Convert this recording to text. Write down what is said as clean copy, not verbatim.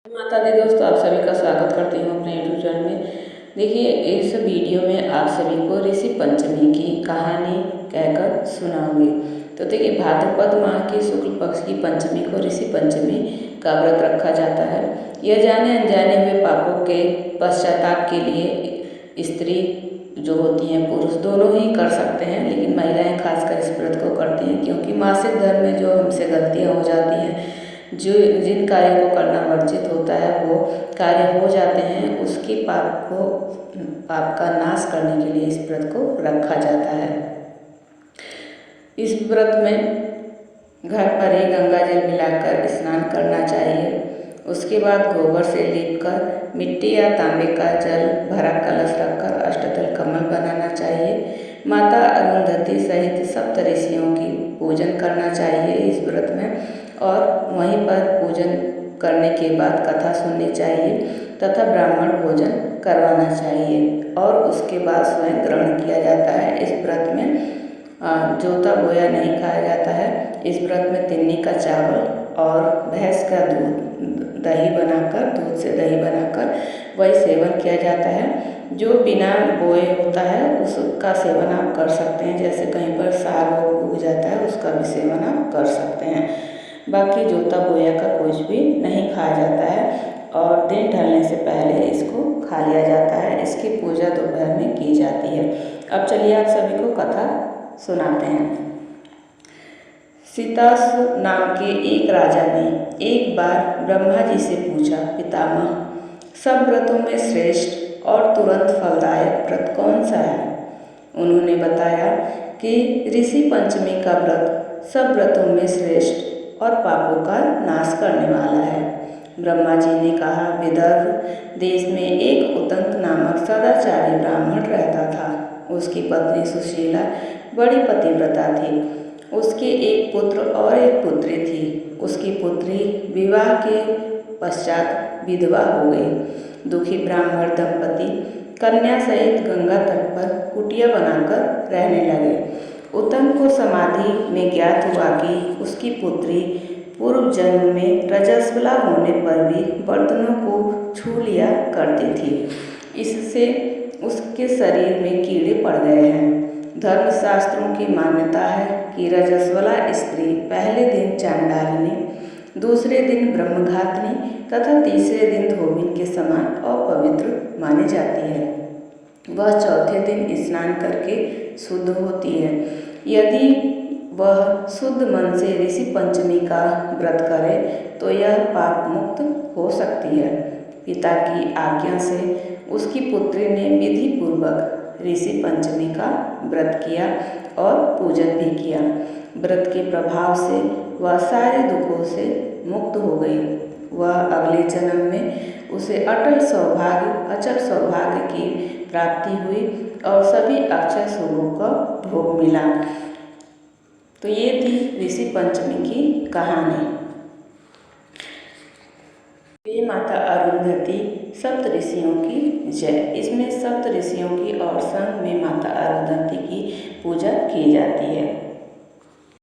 माता दी दोस्तों, आप सभी का स्वागत करती हूँ अपने यूट्यूब चैनल में। देखिए, इस वीडियो में आप सभी को ऋषि पंचमी की कहानी कहकर सुनाऊंगी। तो देखिए, भाद्रपद माह की शुक्ल पक्ष की पंचमी को ऋषि पंचमी का व्रत रखा जाता है। यह जाने अनजाने हुए पापों के पश्चाताप के लिए स्त्री जो होती हैं, पुरुष दोनों ही कर सकते हैं, लेकिन महिलाएं खासकर इस व्रत को करती हैं क्योंकि मासिक धर्म में जो हमसे गलतियाँ हो जाती हैं, जो जिन कार्यों को करना वर्जित होता है वो कार्य हो जाते हैं, उसकी पाप का नाश करने के लिए इस व्रत को रखा जाता है। इस व्रत में घर पर ही गंगा जल मिलाकर स्नान करना चाहिए। उसके बाद गोबर से लीपकर मिट्टी या तांबे का जल भरा कलश रखकर अष्टदल कमल बनाना चाहिए। माता अरुंधति सहित सप्त ऋषियों की पूजन करना चाहिए इस व्रत में, और वहीं पर पूजन करने के बाद कथा सुननी चाहिए तथा ब्राह्मण भोजन करवाना चाहिए। और उसके बाद स्वयं ग्रहण किया जाता है। इस व्रत में जोता बोया नहीं खाया जाता है। इस व्रत में तिन्नी का चावल और भैंस का दूध दूध से दही बनाकर वही सेवन किया जाता है। जो बिना बोए होता है उसका सेवन आप कर सकते हैं, जैसे कहीं पर साग उग जाता है उसका भी सेवन आप कर सकते हैं। बाकी जोता बोया का कुछ भी नहीं खाया जाता है और दिन ढलने से पहले इसको खा लिया जाता है। इसकी पूजा दोपहर में की जाती है। अब चलिए आप सभी को कथा सुनाते हैं। सीतासुर नाम के एक राजा ने एक बार ब्रह्मा जी से पूछा, पितामह, सब व्रतों में श्रेष्ठ और तुरंत फलदायक व्रत कौन सा है? उन्होंने बताया कि ऋषि पंचमी का व्रत सब व्रतों में श्रेष्ठ और पापों का नाश करने वाला है। ब्रह्मा जी ने कहा, विदर्भ देश में एक उतंक नामक सदाचारी ब्राह्मण रहता था। उसकी पत्नी सुशीला बड़ी पतिव्रता थी। उसके एक पुत्र और एक पुत्री थी। उसकी पुत्री विवाह के पश्चात विधवा हो गई। दुखी ब्राह्मण दंपति कन्या सहित गंगा तट पर कुटिया बनाकर रहने लगे। उतंक को समाधि में ज्ञात हुआ कि उसकी पुत्री पूर्व जन्म में रजस्वला होने पर भी बर्तनों को छू लिया करती थी। इससे उसके शरीर में कीड़े पड़ गए हैं। धर्मशास्त्रों की मान्यता है कि रजस्वला स्त्री पहले दिन चांडालिनी, दूसरे दिन ब्रह्मघातिनी तथा तीसरे दिन धोबिन के समान अपवित्र मानी जाती है। वह चौथे दिन स्नान करके शुद्ध होती है। यदि वह शुद्ध मन से ऋषि पंचमी का व्रत करे तो यह पाप मुक्त हो सकती है। पिता की आज्ञा से उसकी पुत्री ने विधि पूर्वक ऋषि पंचमी का व्रत किया और पूजन भी किया। व्रत के प्रभाव से वह सारे दुखों से मुक्त हो गई। वह अगले जन्म में उसे अचल सौभाग्य की प्राप्ति हुई और सभी अक्षय शुभों का भोग मिला। तो ये थी ऋषि पंचमी की कहानी। ये माता अरुंधति सप्त ऋषियों की जय। इसमें सप्त ऋषियों की और संग में माता अरुंधति की पूजा की जाती है।